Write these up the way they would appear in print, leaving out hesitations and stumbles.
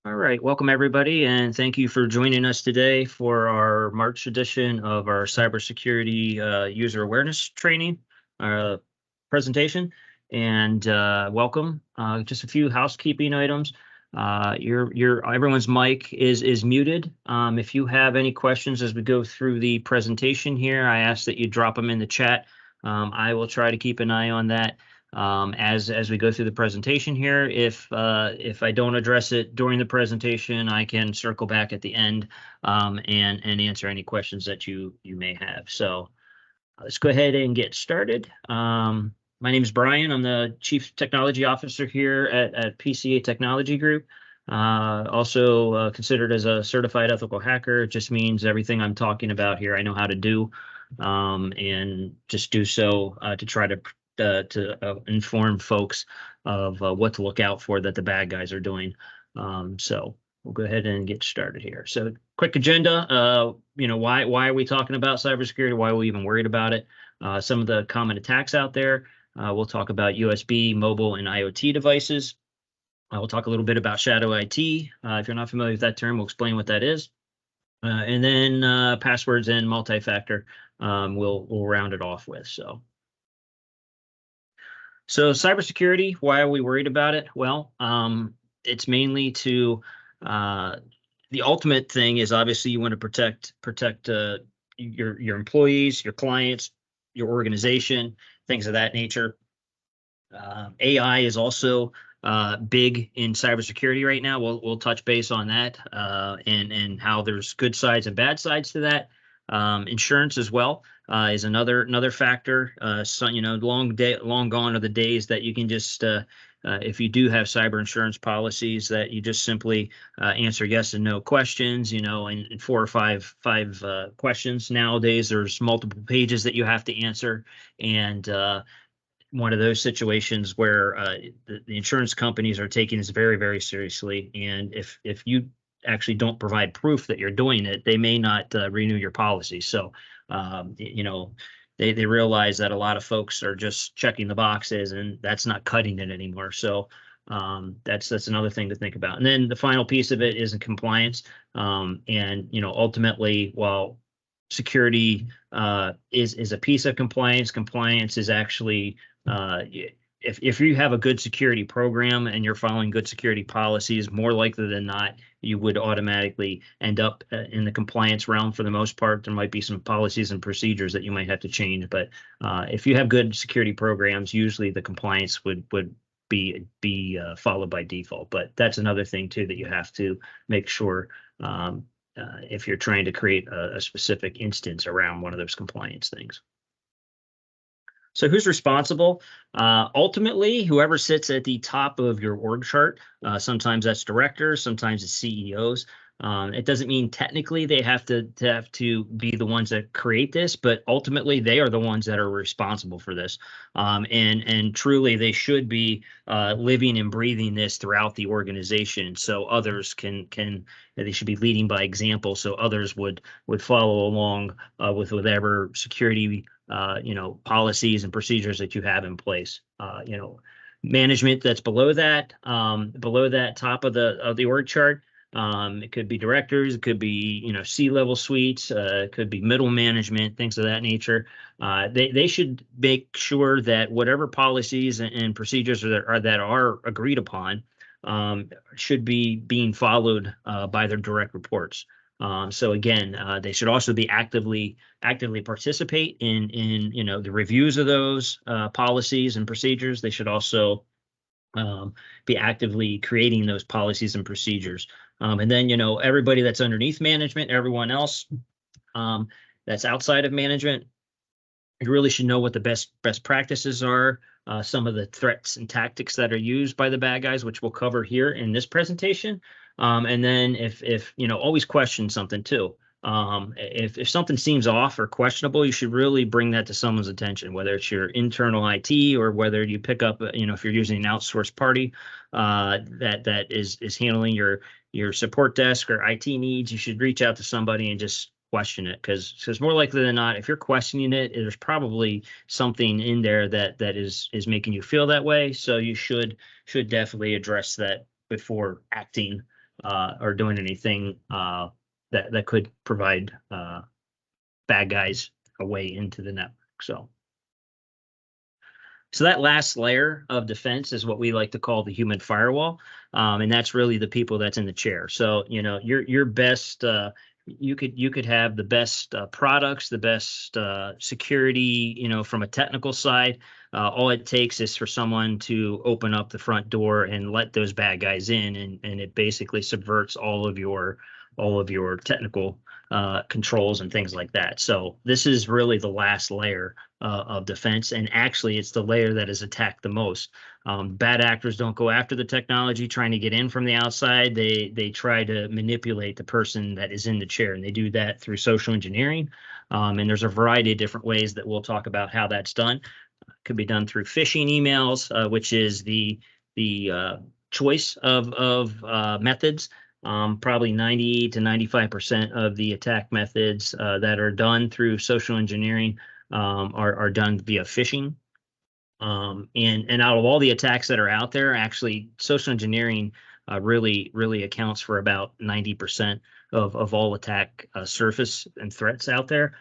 All right, welcome everybody, and thank you for joining us today for our March edition of our cybersecurity user awareness training uh, presentation. And welcome. Just a few housekeeping items. Everyone's mic is muted. If you have any questions as we go through the presentation here, I ask that you drop them in the chat. I will try to keep an eye on that as we go through the presentation here. If I don't address it during the presentation, I can circle back at the end and answer any questions that you may have. So let's go ahead and get started. My name is Brian. I'm the Chief Technology Officer here at PCA Technology Group. Also considered as a certified ethical hacker. It just means everything I'm talking about here I know how to do, and just do so to try to inform folks of what to look out for that the bad guys are doing. So we'll go ahead and get started here. So quick agenda. Why are we talking about cybersecurity? Why are we even worried about it? Some of the common attacks out there. We'll talk about USB, mobile, and IoT devices. We'll talk a little bit about shadow IT. If you're not familiar with that term, we'll explain what that is. And then passwords and multi-factor we'll round it off with. So cybersecurity, why are we worried about it? Well, it's mainly to the ultimate thing is obviously you want to protect your employees, your clients, your organization, things of that nature. AI is also big in cybersecurity right now. We'll touch base on that and how there's good sides and bad sides to that. Insurance as well is another factor. So long gone are the days that you can just if you do have cyber insurance policies that you just simply answer yes and no questions, in four or five questions. Nowadays, there's multiple pages that you have to answer, and one of those situations where the insurance companies are taking this very, very seriously. And if you actually don't provide proof that you're doing it, they may not renew your policy. So, they realize that a lot of folks are just checking the boxes, and that's not cutting it anymore. So that's another thing to think about. And then the final piece of it is in compliance. And ultimately, while security is a piece of compliance, compliance is actually if you have a good security program and you're following good security policies, more likely than not, you would automatically end up in the compliance realm for the most part. There might be some policies and procedures that you might have to change, but if you have good security programs, usually the compliance would be followed by default. But that's another thing too that you have to make sure if you're trying to create a specific instance around one of those compliance things. So who's responsible? Ultimately, whoever sits at the top of your org chart. Sometimes that's directors, sometimes it's CEOs. It doesn't mean technically they have to be the ones that create this, but ultimately they are the ones that are responsible for this. And truly they should be living and breathing this throughout the organization, so others they should be leading by example, so others would follow along with whatever security policies and procedures that you have in place. Management that's below that top of the org chart. It could be directors, it could be C-level suites, it could be middle management, things of that nature. They should make sure that whatever policies and procedures that are agreed upon should be being followed by their direct reports. So again, they should also be actively participate in the reviews of those policies and procedures. They should also be actively creating those policies and procedures. And then everybody that's underneath management, everyone else that's outside of management, you really should know what the best practices are. Some of the threats and tactics that are used by the bad guys, which we'll cover here in this presentation. And then if always question something too. If something seems off or questionable, you should really bring that to someone's attention, whether it's your internal IT or whether you pick up, if you're using an outsourced party that is handling your support desk or IT needs, you should reach out to somebody and just question it, because more likely than not, if you're questioning it, there's probably something in there that is making you feel that way. So you should definitely address that before acting or doing anything that could provide bad guys a way into the network. So that last layer of defense is what we like to call the human firewall, and that's really the people that's in the chair. So your best. You could have the best products, the best security, from a technical side. All it takes is for someone to open up the front door and let those bad guys in, and it basically subverts all of your technical controls and things like that. So this is really the last layer of defense, and actually it's the layer that is attacked the most. Bad actors don't go after the technology trying to get in from the outside. They try to manipulate the person that is in the chair, and they do that through social engineering. And there's a variety of different ways that we'll talk about how that's done. It could be done through phishing emails, which is the choice of methods. Probably 90 to 95% of the attack methods that are done through social engineering are done via phishing. And out of all the attacks that are out there, actually, social engineering really accounts for about 90% of all attack surface and threats out there,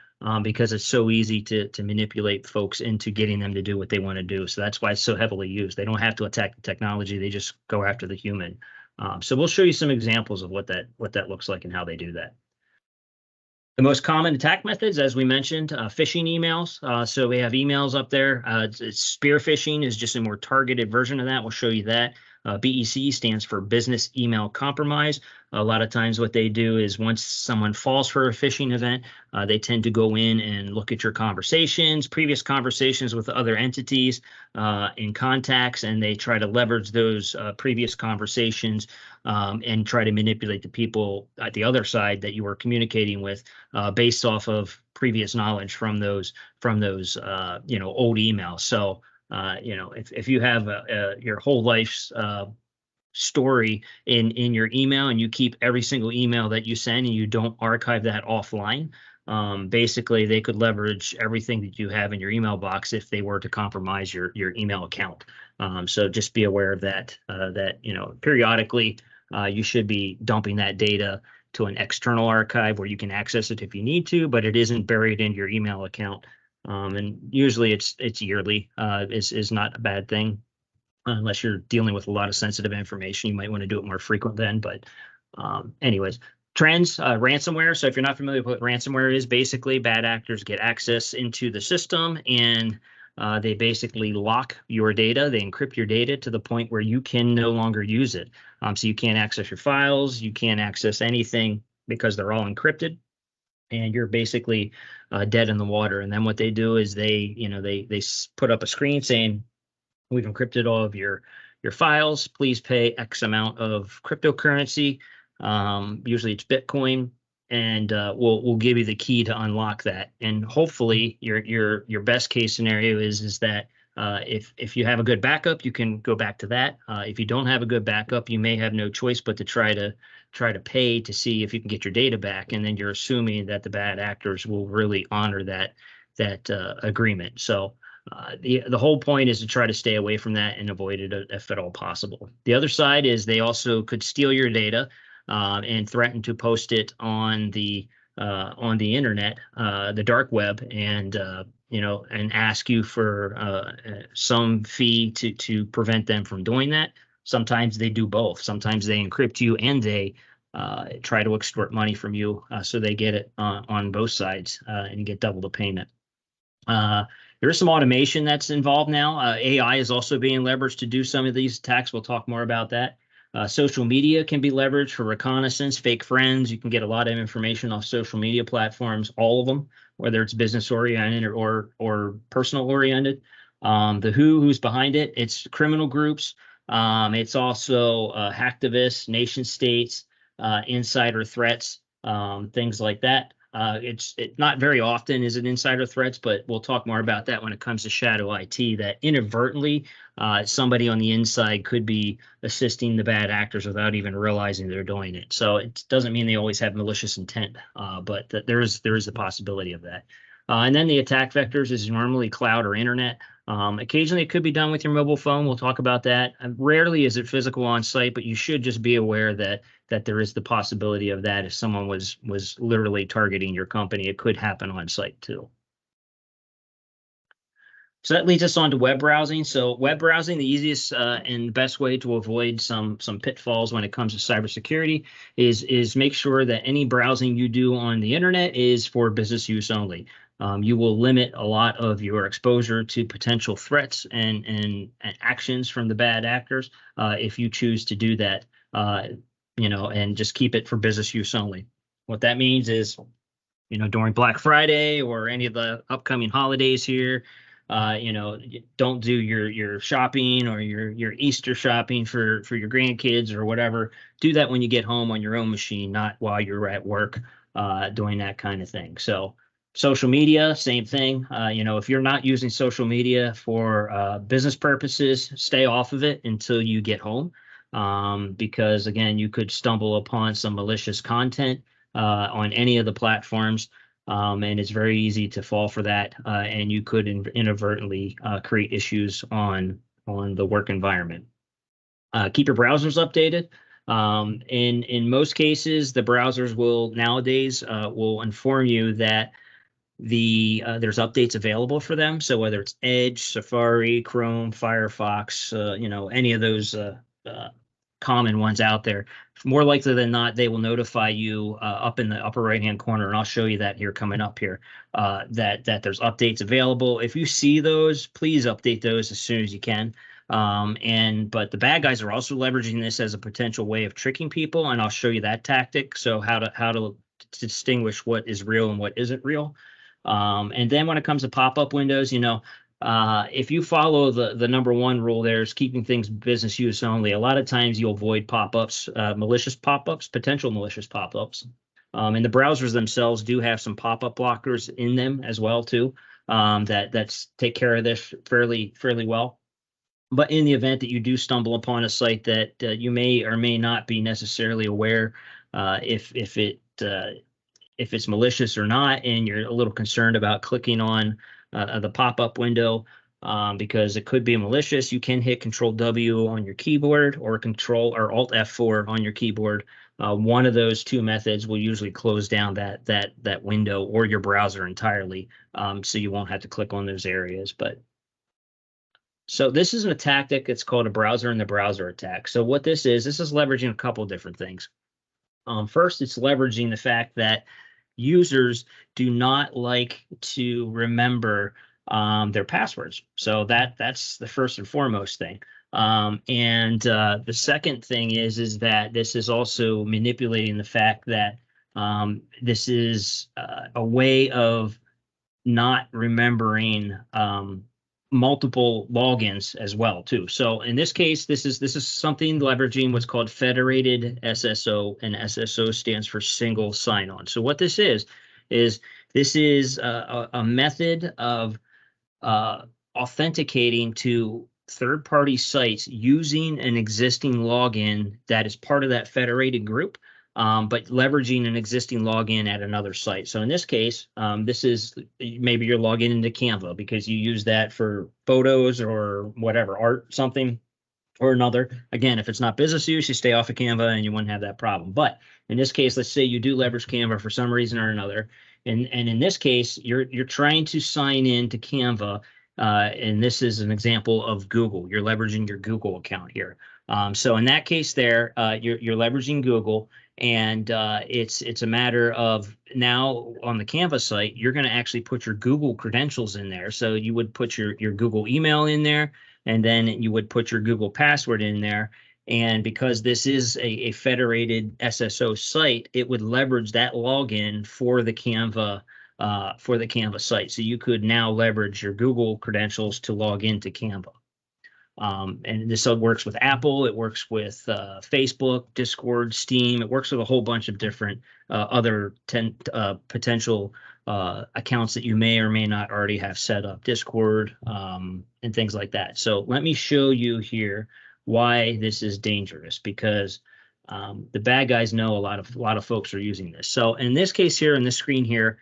because it's so easy to manipulate folks into getting them to do what they want to do. So that's why it's so heavily used. They don't have to attack the technology; they just go after the human. So we'll show you some examples of what that looks like and how they do that. The most common attack methods, as we mentioned, phishing emails. So we have emails up there. It's spear phishing is just a more targeted version of that. We'll show you that. BEC stands for Business Email Compromise. A lot of times what they do is once someone falls for a phishing event, they tend to go in and look at your conversations, previous conversations with other entities in contacts, and they try to leverage those previous conversations and try to manipulate the people at the other side that you were communicating with based off of previous knowledge from those old emails. So if you have your whole life's story in your email, and you keep every single email that you send and you don't archive that offline, basically they could leverage everything that you have in your email box if they were to compromise your email account. So just be aware of that, periodically you should be dumping that data to an external archive where you can access it if you need to, but it isn't buried in your email account. And usually it's yearly, is not a bad thing. Unless you're dealing with a lot of sensitive information, you might want to do it more frequent then. But anyways, trends, ransomware. So if you're not familiar with what ransomware is, basically bad actors get access into the system, and they basically lock your data. They encrypt your data to the point where you can no longer use it. So you can't access your files, you can't access anything because they're all encrypted, and you're basically dead in the water. And then what they do is they put up a screen saying, "We've encrypted all of your files. Please pay X amount of cryptocurrency. Usually it's Bitcoin, and we'll give you the key to unlock that." And hopefully, your best case scenario is that if you have a good backup, you can go back to that. If you don't have a good backup, you may have no choice but to try to pay to see if you can get your data back. And then you're assuming that the bad actors will really honor that agreement. So the whole point is to try to stay away from that and avoid it if at all possible. The other side is they also could steal your data and threaten to post it on the internet, the dark web, and and ask you for some fee to prevent them from doing that. Sometimes they do both. Sometimes they encrypt you and they try to extort money from you, so they get it on both sides and get double the payment. There is some automation that's involved now. AI is also being leveraged to do some of these attacks. We'll talk more about that. Social media can be leveraged for reconnaissance, fake friends. You can get a lot of information off social media platforms, all of them, whether it's business oriented or personal oriented. Who's behind it? It's criminal groups. It's also hacktivists, nation states, insider threats, things like that. It's not very often is it insider threats, but we'll talk more about that when it comes to shadow IT, that inadvertently somebody on the inside could be assisting the bad actors without even realizing they're doing it. So it doesn't mean they always have malicious intent, but there is a possibility of that. And then the attack vectors is normally cloud or internet. Occasionally, it could be done with your mobile phone. We'll talk about that. Rarely is it physical on site, but you should just be aware that there is the possibility of that if someone was literally targeting your company. It could happen on site too. So that leads us on to web browsing. So web browsing, the easiest and best way to avoid some pitfalls when it comes to cybersecurity is make sure that any browsing you do on the internet is for business use only. You will limit a lot of your exposure to potential threats and actions from the bad actors if you choose to do that, and just keep it for business use only. What that means is, during Black Friday or any of the upcoming holidays here, don't do your shopping or your Easter shopping for your grandkids or whatever. Do that when you get home on your own machine, not while you're at work doing that kind of thing. So social media, same thing. If you're not using social media for business purposes, stay off of it until you get home. Because again, you could stumble upon some malicious content on any of the platforms. And it's very easy to fall for that, and you could inadvertently create issues on the work environment. Keep your browsers updated. In most cases, the browsers nowadays will inform you that there's updates available for them. So whether it's Edge, Safari, Chrome, Firefox, any of those common ones out there, more likely than not, they will notify you up in the upper right-hand corner, and I'll show you that here coming up here, that there's updates available. If you see those, please update those as soon as you can. But the bad guys are also leveraging this as a potential way of tricking people, and I'll show you that tactic. So how to distinguish what is real and what isn't real. And then when it comes to pop-up windows, if you follow the number one rule, there's keeping things business use only. A lot of times you'll avoid pop-ups, malicious pop-ups, potential malicious pop-ups. And the browsers themselves do have some pop-up blockers in them as well too, that take care of this fairly well. But in the event that you do stumble upon a site that you may or may not be necessarily aware if it's malicious or not, and you're a little concerned about clicking on the pop-up window because it could be malicious, you can hit Control W on your keyboard or Control or Alt F4 on your keyboard. One of those two methods will usually close down that window or your browser entirely, so you won't have to click on those areas. So this is a tactic. It's called a browser in the browser attack. So what this is leveraging a couple different things. First, it's leveraging the fact that users do not like to remember their passwords. So that's the first and foremost thing. The second thing is that this is also manipulating the fact that this is a way of not remembering multiple logins as well too. So in this case, this is something leveraging what's called federated SSO, and SSO stands for single sign-on. So what this is this is a method of authenticating to third-party sites using an existing login that is part of that federated group, but leveraging an existing login at another site. So in this case, this is maybe you're logging into Canva because you use that for photos or whatever, art, something or another. Again, if it's not business use, you stay off of Canva and you wouldn't have that problem. But in this case, let's say you do leverage Canva for some reason or another. And in this case, you're trying to sign in to Canva. And this is an example of Google. You're leveraging your Google account here. So in that case there, you're leveraging Google. And it's a matter of now on the Canva site, you're going to actually put your Google credentials in there. So you would put your Google email in there, and then you would put your Google password in there. And because this is a federated SSO site, it would leverage that login for the Canva site. So you could now leverage your Google credentials to log into Canva. And this works with Apple, it works with Facebook, Discord, Steam. It works with a whole bunch of different other potential accounts that you may or may not already have set up, Discord, and things like that. So let me show you here why this is dangerous, because the bad guys know a lot of folks are using this. So in this case here, in this screen here,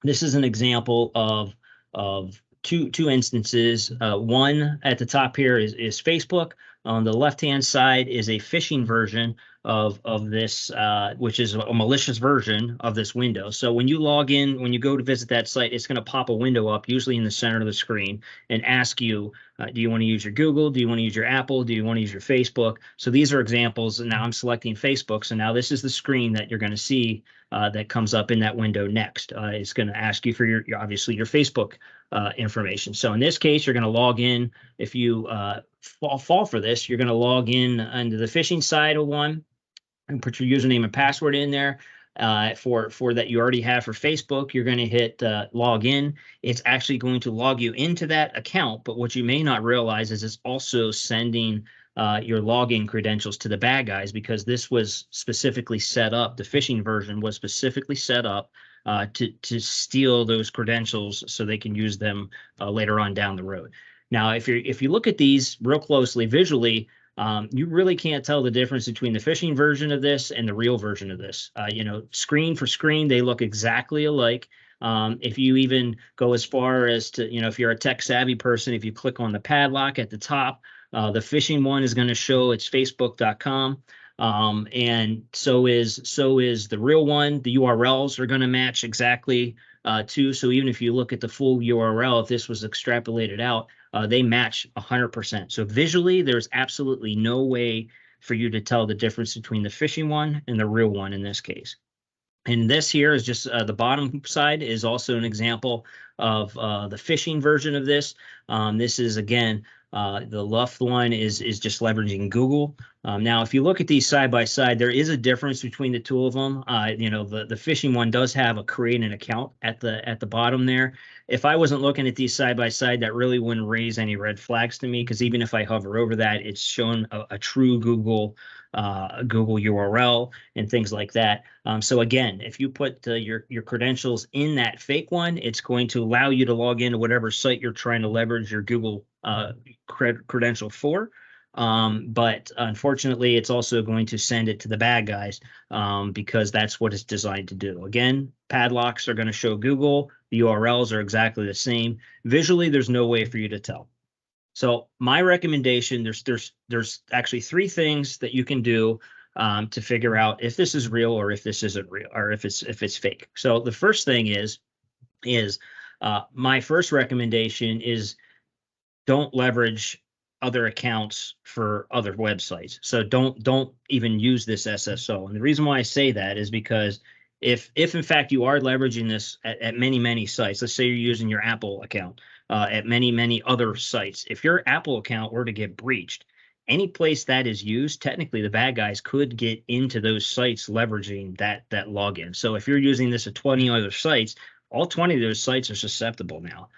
This is an example of two instances. One at the top here is Facebook. On the left-hand side is a phishing version of this, which is a malicious version of this window. So when you log in, when you go to visit that site, it's going to pop a window up, usually in the center of the screen, and ask you, do you want to use your Google? Do you want to use your Apple? Do you want to use your Facebook? So these are examples. And now I'm selecting Facebook. So now this is the screen that you're going to see that comes up in that window next. It's going to ask you for your obviously your Facebook information. So in this case, you're going to log in. If you fall for this, you're going to log in under the phishing side of one and put your username and password in there. For that you already have for Facebook, you're going to hit log in. It's actually going to log you into that account, but what you may not realize is it's also sending your login credentials to the bad guys, because this was specifically set up. The phishing version was specifically set up to steal those credentials so they can use them later on down the road. Now, if you look at these real closely visually, you really can't tell the difference between the phishing version of this and the real version of this. Screen for screen, they look exactly alike. If you even go as far as to, if you're a tech savvy person, if you click on the padlock at the top, the phishing one is going to show it's facebook.com. And so is the real one. The URLs are going to match exactly too. So even if you look at the full URL, if this was extrapolated out, they match 100%. So visually, there's absolutely no way for you to tell the difference between the phishing one and the real one in this case. And this here is just the bottom side is also an example of the phishing version of this. This is, again, the left one is just leveraging Google. Now, if you look at these side by side, there is a difference between the two of them. The phishing one does have a create an account at the bottom there. If I wasn't looking at these side by side, that really wouldn't raise any red flags to me, because even if I hover over that, it's showing a true Google URL and things like that. So again, if you put your credentials in that fake one, it's going to allow you to log into whatever site you're trying to leverage your Google credential for. But unfortunately, it's also going to send it to the bad guys because that's what it's designed to do. Again, padlocks are going to show Google. The URLs are exactly the same. Visually, there's no way for you to tell. So my recommendation, there's actually three things that you can do to figure out if this is real or if this isn't real, or if it's fake. So the first thing is my first recommendation is don't leverage other accounts for other websites. So don't even use this SSO. And the reason why I say that is because if in fact you are leveraging this at many sites, let's say you're using your Apple account at many other sites, if your Apple account were to get breached, any place that is used, technically the bad guys could get into those sites leveraging that login. So if you're using this at 20 other sites, all 20 of those sites are susceptible now.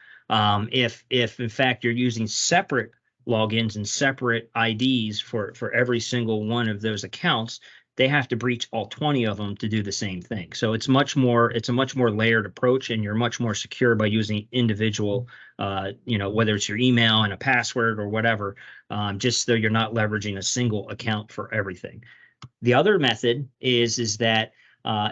If in fact you're using separate logins and separate IDs for every single one of those accounts, they have to breach all 20 of them to do the same thing. So it's a much more layered approach, and you're much more secure by using individual, whether it's your email and a password or whatever, just so you're not leveraging a single account for everything. The other method is that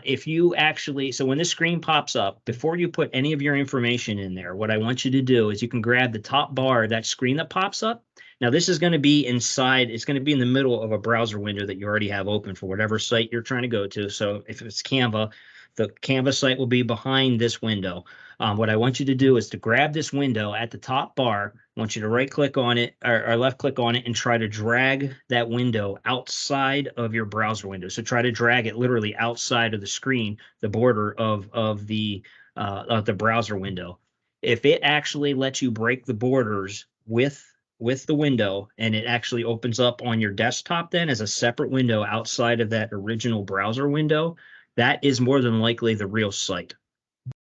if you actually, so when this screen pops up, before you put any of your information in there, what I want you to do is you can grab the top bar of that screen that pops up. Now, this is going to be inside, it's going to be in the middle of a browser window that you already have open for whatever site you're trying to go to. So if it's Canva, the Canva site will be behind this window. What I want you to do is to grab this window at the top bar. I want you to right click on it or left click on it and try to drag that window outside of your browser window. So try to drag it literally outside of the screen, the border of the browser window. If it actually lets you break the borders with the window, and it actually opens up on your desktop then as a separate window outside of that original browser window, that is more than likely the real site.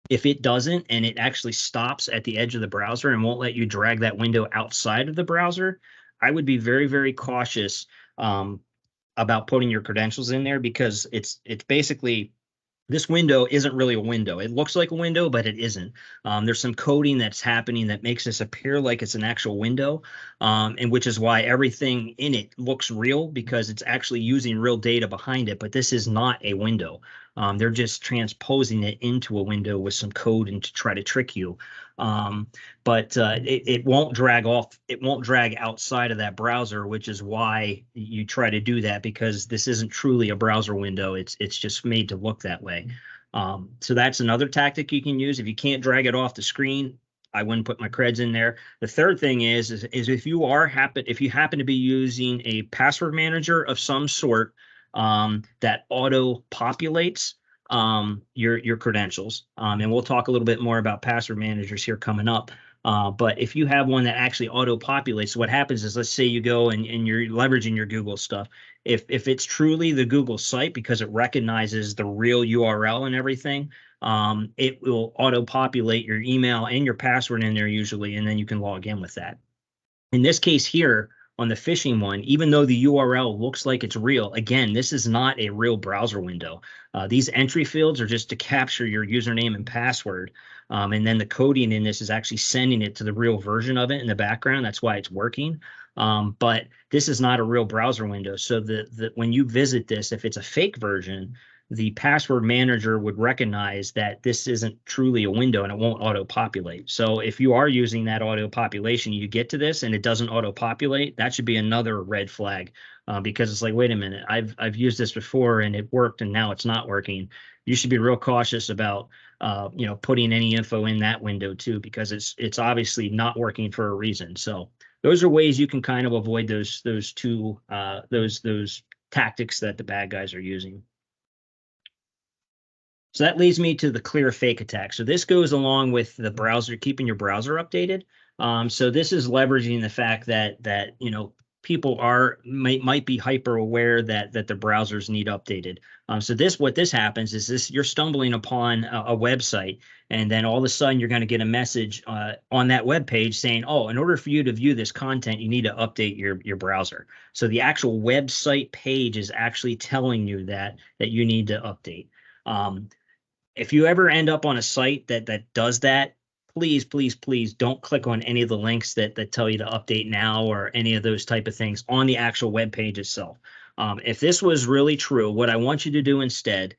If it doesn't, and it actually stops at the edge of the browser and won't let you drag that window outside of the browser, I would be very, very cautious about putting your credentials in there, because it's basically, this window isn't really a window. It looks like a window, but it isn't. There's some coding that's happening that makes this appear like it's an actual window, and which is why everything in it looks real, because it's actually using real data behind it, but this is not a window. They're just transposing it into a window with some code and to try to trick you. But it won't drag off. It won't drag outside of that browser, which is why you try to do that, because this isn't truly a browser window. It's just made to look that way. So that's another tactic you can use. If you can't drag it off the screen, I wouldn't put my creds in there. The third thing is if you happen to be using a password manager of some sort that auto populates your credentials, and we'll talk a little bit more about password managers here coming up. But if you have one that actually auto populates, what happens is, let's say you go and you're leveraging your Google stuff. If it's truly the Google site, because it recognizes the real URL and everything, it will auto populate your email and your password in there usually, and then you can log in with that. In this case here, on the phishing one, even though the URL looks like it's real, again, this is not a real browser window. These entry fields are just to capture your username and password. And then the coding in this is actually sending it to the real version of it in the background. That's why it's working. But this is not a real browser window. So when you visit this, if it's a fake version, the password manager would recognize that this isn't truly a window and it won't auto-populate. So if you are using that auto-population, you get to this and it doesn't auto-populate, that should be another red flag, because it's like, wait a minute, I've used this before and it worked and now it's not working. You should be real cautious about putting any info in that window too, because it's obviously not working for a reason. So those are ways you can kind of avoid those tactics that the bad guys are using. So that leads me to the clear fake attack. So this goes along with the browser, keeping your browser updated. So this is leveraging the fact that people might be hyper aware that the browsers need updated. So what this happens is you're stumbling upon a website, and then all of a sudden you're going to get a message on that web page saying, oh, in order for you to view this content, you need to update your browser. So the actual website page is actually telling you that you need to update. If you ever end up on a site that does that, please, please, please don't click on any of the links that tell you to update now or any of those type of things on the actual web page itself. If this was really true, what I want you to do instead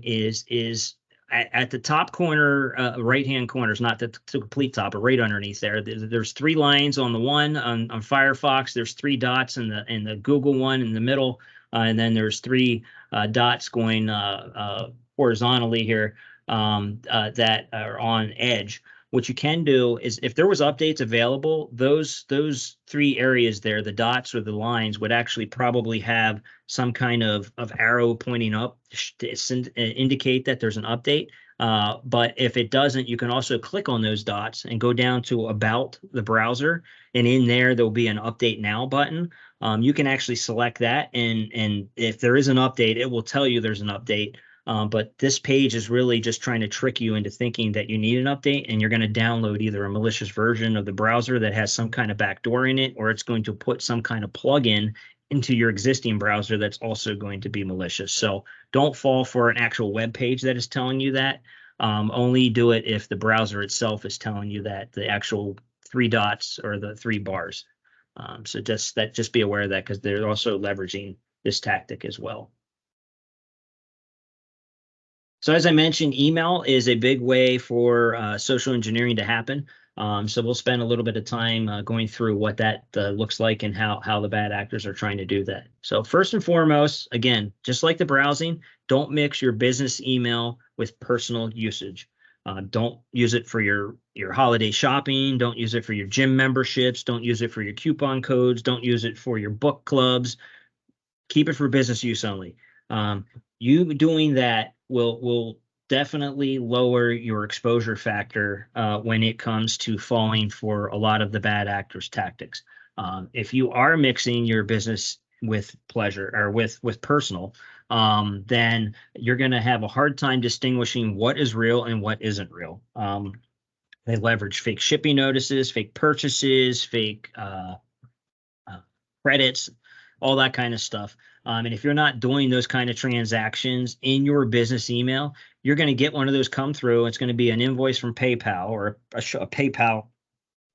is at the top corner, right-hand corner, is not the complete top, but right underneath there's 3 lines on the one on Firefox. There's 3 dots in the Google one in the middle, and then there's 3 dots going horizontally here that are on Edge. What you can do is, if there was updates available, those 3 areas there, the dots or the lines, would actually probably have some kind of arrow pointing up to indicate that there's an update. But if it doesn't, you can also click on those dots and go down to About the browser, and in there'll be an Update Now button. You can actually select that, and if there is an update, it will tell you there's an update. But this page is really just trying to trick you into thinking that you need an update, and you're going to download either a malicious version of the browser that has some kind of backdoor in it, or it's going to put some kind of plugin into your existing browser that's also going to be malicious. So don't fall for an actual web page that is telling you that. Only do it if the browser itself is telling you that, the actual 3 dots or the 3 bars. So just be aware of that, because they're also leveraging this tactic as well. So as I mentioned, email is a big way for social engineering to happen. So we'll spend a little bit of time going through what that looks like and how the bad actors are trying to do that. So first and foremost, again, just like the browsing, don't mix your business email with personal usage. Don't use it for your holiday shopping. Don't use it for your gym memberships. Don't use it for your coupon codes. Don't use it for your book clubs. Keep it for business use only. You doing that will definitely lower your exposure factor when it comes to falling for a lot of the bad actors' tactics. If you are mixing your business with pleasure or with personal, then you're going to have a hard time distinguishing what is real and what isn't real. They leverage fake shipping notices, fake purchases, fake credits, all that kind of stuff. And if you're not doing those kind of transactions in your business email, you're going to get one of those come through. It's going to be an invoice from PayPal or a PayPal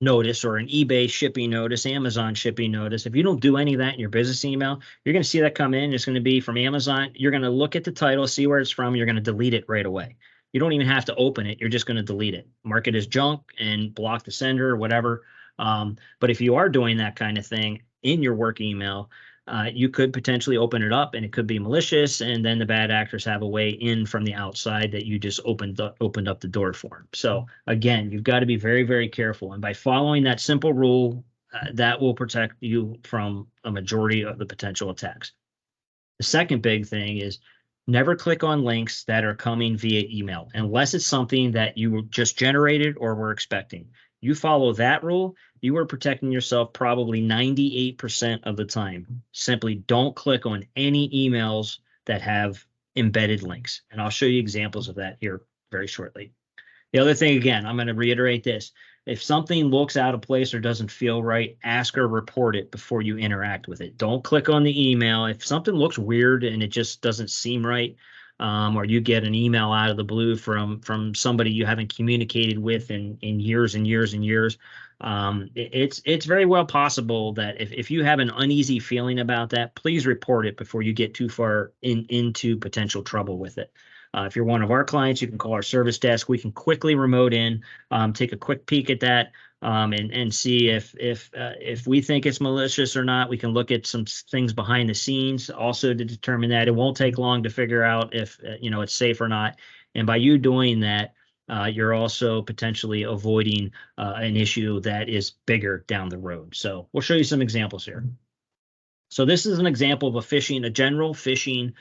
notice or an eBay shipping notice, Amazon shipping notice, if you don't do any of that in your business email, you're going to see that come in. It's going to be from Amazon. You're going to look at the title, see where it's from. You're going to delete it right away. You don't even have to open it. You're just going to delete it, mark it as junk, and block the sender or whatever. But if you are doing that kind of thing in your work email, you could potentially open it up and it could be malicious, and then the bad actors have a way in from the outside that you just opened up the door for them. So again, you've got to be very, very careful. And by following that simple rule, that will protect you from a majority of the potential attacks. The second big thing is never click on links that are coming via email unless it's something that you just generated or were expecting. You follow that rule, you are protecting yourself probably 98% of the time. Simply don't click on any emails that have embedded links. And I'll show you examples of that here very shortly. The other thing, again, I'm going to reiterate this. If something looks out of place or doesn't feel right, ask or report it before you interact with it. Don't click on the email. If something looks weird and it just doesn't seem right, or you get an email out of the blue from somebody you haven't communicated with in years and years and years, it's very well possible that if you have an uneasy feeling about that, please report it before you get too far into potential trouble with it. If you're one of our clients, you can call our service desk. We can quickly remote in, take a quick peek at that, and see if we think it's malicious or not. We can look at some things behind the scenes also to determine that. It won't take long to figure out if it's safe or not. And by you doing that, you're also potentially avoiding an issue that is bigger down the road. So we'll show you some examples here. So this is an example of a general phishing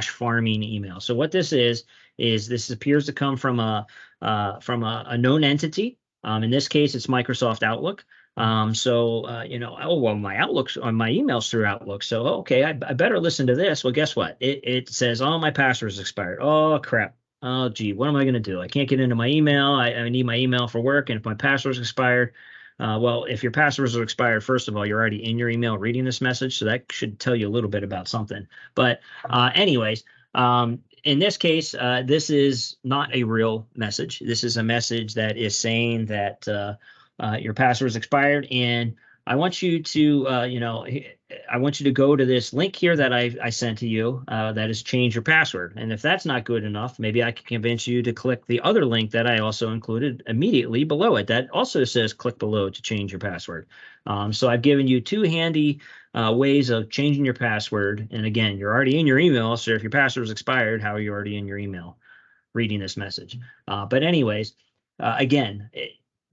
/ farming email. So what this is this appears to come from a known entity. In this case, it's Microsoft Outlook. Oh, well, my Outlook's on my emails through Outlook. So, okay, I better listen to this. Well, guess what? It says, oh, my password's expired. Oh, crap. Oh, gee, what am I going to do? I can't get into my email. I need my email for work. And if my password's expired, well, if your passwords are expired, first of all, you're already in your email reading this message, so that should tell you a little bit about something. But anyways, in this case, this is not a real message. This is a message that is saying that your password is expired, and I want you to, I want you to go to this link here that I sent to you that is change your password. And if that's not good enough, maybe I can convince you to click the other link that I also included immediately below it. That also says click below to change your password. So I've given you two handy ways of changing your password. And again, you're already in your email. So if your password is expired, how are you already in your email reading this message? But anyways, again,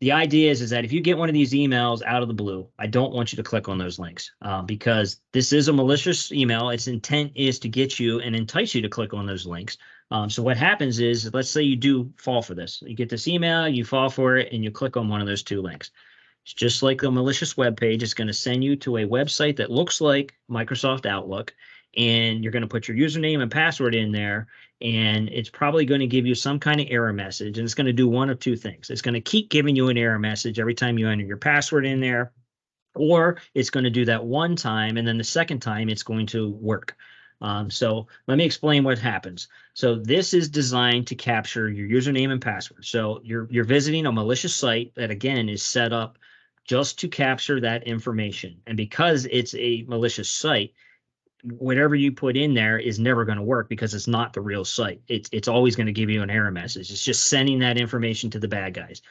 the idea is that if you get one of these emails out of the blue, I don't want you to click on those links because this is a malicious email. Its intent is to get you and entice you to click on those links. So what happens is, let's say you do fall for this. You get this email, you fall for it, and you click on one of those two links. It's just like a malicious web page. It's going to send you to a website that looks like Microsoft Outlook, and you're going to put your username and password in there, and it's probably going to give you some kind of error message, and it's going to do one of two things. It's going to keep giving you an error message every time you enter your password in there, or it's going to do that one time, and then the second time it's going to work. So let me explain what happens. So this is designed to capture your username and password. So you're visiting a malicious site that, again, is set up just to capture that information. And because it's a malicious site, whatever you put in there is never going to work because it's not the real site. It's always going to give you an error message. It's just sending that information to the bad guys.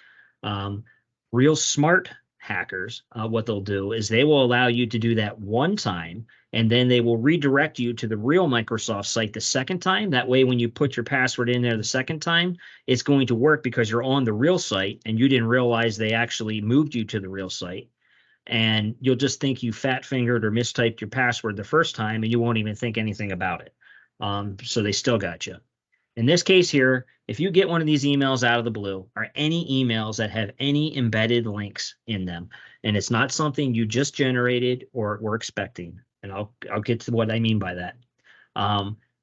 Real smart hackers, what they'll do is they will allow you to do that one time, and then they will redirect you to the real Microsoft site the second time. That way, when you put your password in there the second time, it's going to work because you're on the real site and you didn't realize they actually moved you to the real site. And you'll just think you fat fingered or mistyped your password the first time, and you won't even think anything about it. So they still got you. In this case here, if you get one of these emails out of the blue, or any emails that have any embedded links in them, and it's not something you just generated or were expecting, and I'll get to what I mean by that.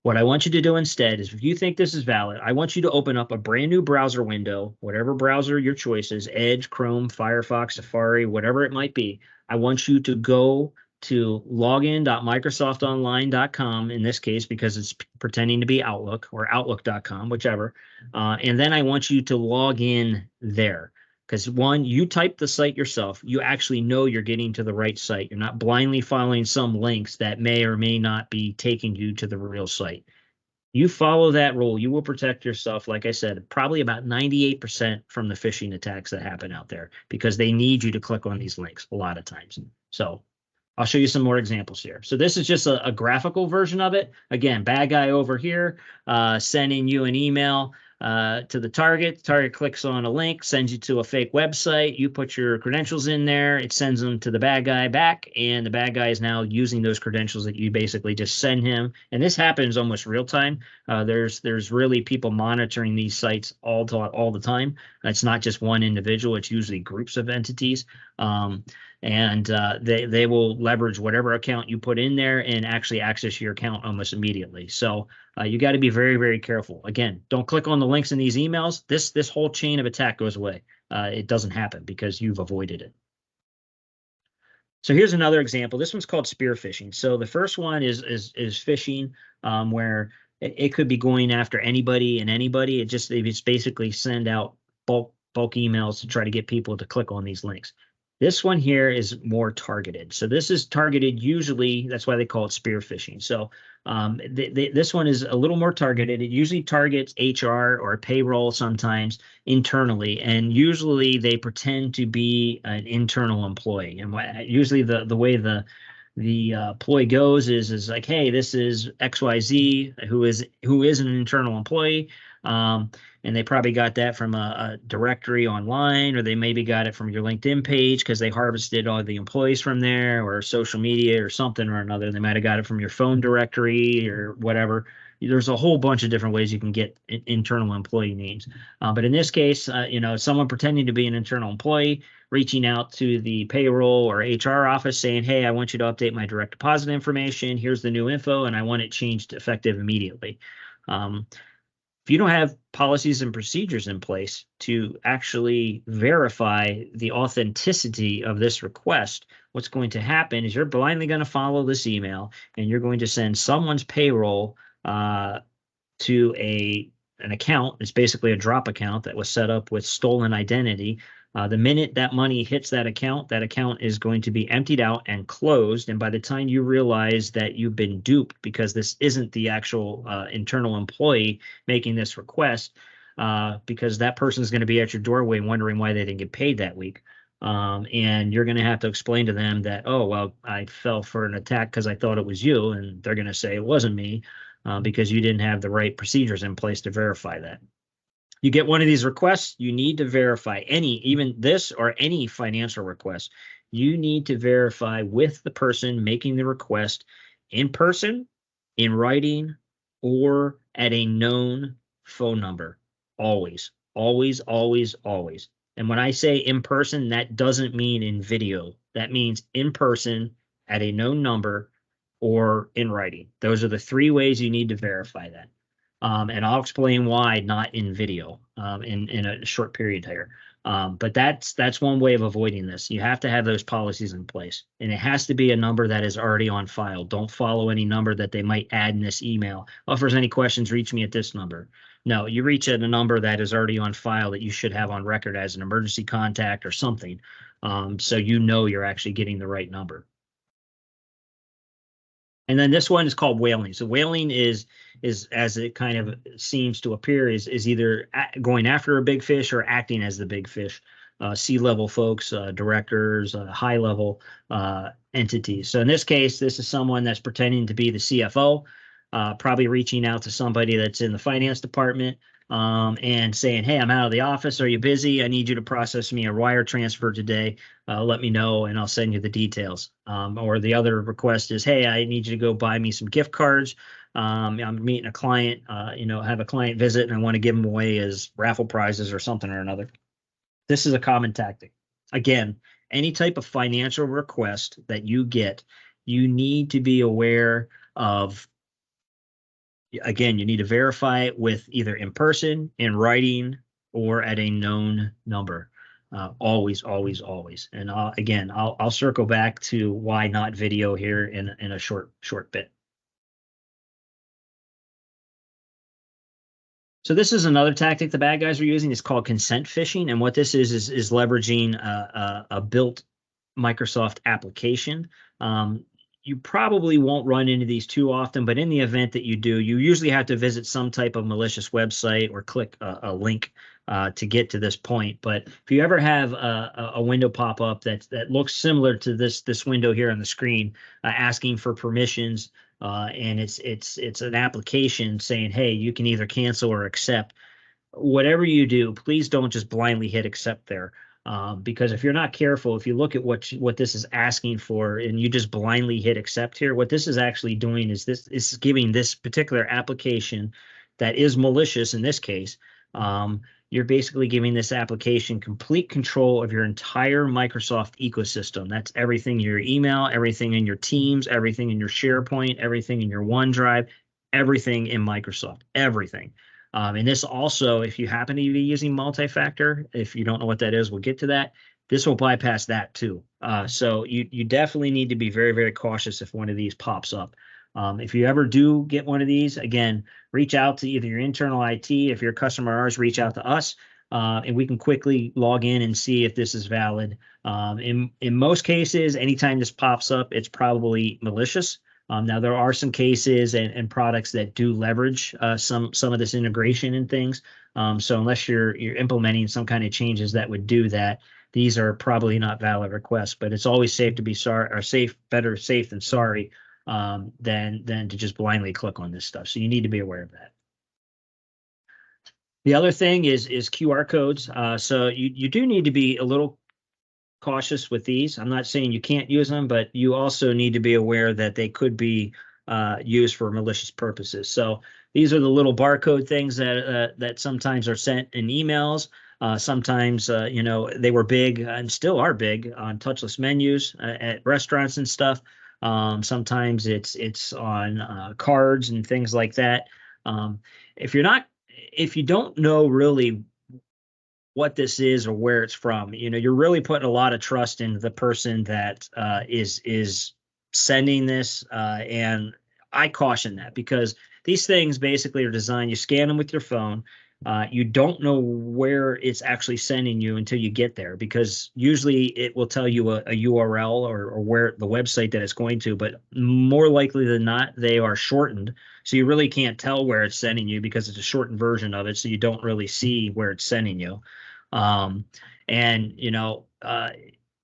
What I want you to do instead is, if you think this is valid, I want you to open up a brand new browser window, whatever browser your choice is, Edge, Chrome, Firefox, Safari, whatever it might be. I want you to go to login.microsoftonline.com, in this case, because it's pretending to be Outlook, or outlook.com, whichever. And then I want you to log in there. Because one, you type the site yourself. You actually know you're getting to the right site. You're not blindly following some links that may or may not be taking you to the real site. You follow that rule, you will protect yourself, like I said, probably about 98% from the phishing attacks that happen out there, because they need you to click on these links a lot of times. So I'll show you some more examples here. So this is just a graphical version of it. Again, bad guy over here, sending you an email to the target. The target clicks on a link, sends you to a fake website. You put your credentials in there. It sends them to the bad guy back, and the bad guy is now using those credentials that you basically just send him. And this happens almost real time. There's really people monitoring these sites all the time. It's not just one individual. It's usually groups of entities. And they will leverage whatever account you put in there and actually access your account almost immediately. So you got to be very, very careful. Again, don't click on the links in these emails. This whole chain of attack goes away. It doesn't happen because you've avoided it. So here's another example. This one's called spear phishing. So the first one is phishing, where it could be going after anybody and anybody. It's basically send out bulk emails to try to get people to click on these links. This one here is more targeted. So this is targeted usually, that's why they call it spear phishing. So this one is a little more targeted. It usually targets HR or payroll sometimes internally, and usually they pretend to be an internal employee. And usually the way the ploy goes is like, hey, this is XYZ who is an internal employee. And they probably got that from a directory online, or they maybe got it from your LinkedIn page because they harvested all the employees from there, or social media or something or another. They might have got it from your phone directory or whatever. There's a whole bunch of different ways you can get internal employee names. But in this case, someone pretending to be an internal employee, reaching out to the payroll or HR office saying, hey, I want you to update my direct deposit information. Here's the new info, and I want it changed effective immediately. If you don't have policies and procedures in place to actually verify the authenticity of this request, what's going to happen is you're blindly going to follow this email, and you're going to send someone's payroll to an account. It's basically a drop account that was set up with stolen identity. The minute that money hits that account is going to be emptied out and closed. And by the time you realize that you've been duped because this isn't the actual internal employee making this request, because that person is going to be at your doorway wondering why they didn't get paid that week. And you're going to have to explain to them that, oh, well, I fell for an attack because I thought it was you. And they're going to say it wasn't me because you didn't have the right procedures in place to verify that. You get one of these requests, you need to verify even this or any financial request. You need to verify with the person making the request in person, in writing, or at a known phone number. Always, always, always, always. And when I say in person, that doesn't mean in video. That means in person, at a known number, or in writing. Those are the three ways you need to verify that. And I'll explain why not in video in a short period here. But that's one way of avoiding this. You have to have those policies in place, and it has to be a number that is already on file. Don't follow any number that they might add in this email. Oh, if there's any questions, reach me at this number. No, you reach at a number that is already on file that you should have on record as an emergency contact or something, so you know you're actually getting the right number. And then this one is called whaling. So whaling is as it kind of seems to appear, is either going after a big fish or acting as the big fish. C-level folks, directors, high-level entities. So in this case, this is someone that's pretending to be the CFO, probably reaching out to somebody that's in the finance department, and saying, hey, I'm out of the office. Are you busy? I need you to process me a wire transfer today. Let me know, and I'll send you the details. Or the other request is, hey, I need you to go buy me some gift cards. I'm meeting a client, have a client visit, and I want to give them away as raffle prizes or something or another. This is a common tactic. Again, any type of financial request that you get, you need to be aware of. Again, you need to verify it with either in person, in writing, or at a known number. Always, always, always. And I'll circle back to why not video here in a short bit. So this is another tactic the bad guys are using. It's called consent phishing, and what this is leveraging a built Microsoft application. You probably won't run into these too often, but in the event that you do, you usually have to visit some type of malicious website or click a link to get to this point. But if you ever have a window pop up that looks similar to this window here on the screen, asking for permissions, and it's an application saying, hey, you can either cancel or accept. Whatever you do, please don't just blindly hit accept there. Because if you're not careful, if you look at what this is asking for and you just blindly hit accept here, what this is actually doing is this is giving this particular application that is malicious in this case, you're basically giving this application complete control of your entire Microsoft ecosystem. That's everything in your email, everything in your Teams, everything in your SharePoint, everything in your OneDrive, everything in Microsoft, everything. And this also, if you happen to be using multi-factor, if you don't know what that is, we'll get to that. This will bypass that too. So you definitely need to be very, very cautious if one of these pops up. If you ever do get one of these, again, reach out to either your internal IT. If you're a customer of ours, reach out to us, and we can quickly log in and see if this is valid. In most cases, anytime this pops up, it's probably malicious. Now there are some cases and products that do leverage some of this integration and things. So unless you're implementing some kind of changes that would do that, these are probably not valid requests. But it's always safe to be sorry, or better safe than sorry, than to just blindly click on this stuff. So you need to be aware of that. The other thing is QR codes. So you do need to be a little cautious with these. I'm not saying you can't use them, but you also need to be aware that they could be used for malicious purposes. So these are the little barcode things that sometimes are sent in emails. Sometimes, they were big and still are big on touchless menus at restaurants and stuff. Sometimes it's on cards and things like that. If you don't know really what this is or where it's from, you're really putting a lot of trust in the person that is sending this, and I caution that because these things basically are designed. You scan them with your phone. You don't know where it's actually sending you until you get there, because usually it will tell you a URL or where the website that it's going to, but more likely than not, they are shortened. So you really can't tell where it's sending you because it's a shortened version of it. So you don't really see where it's sending you. And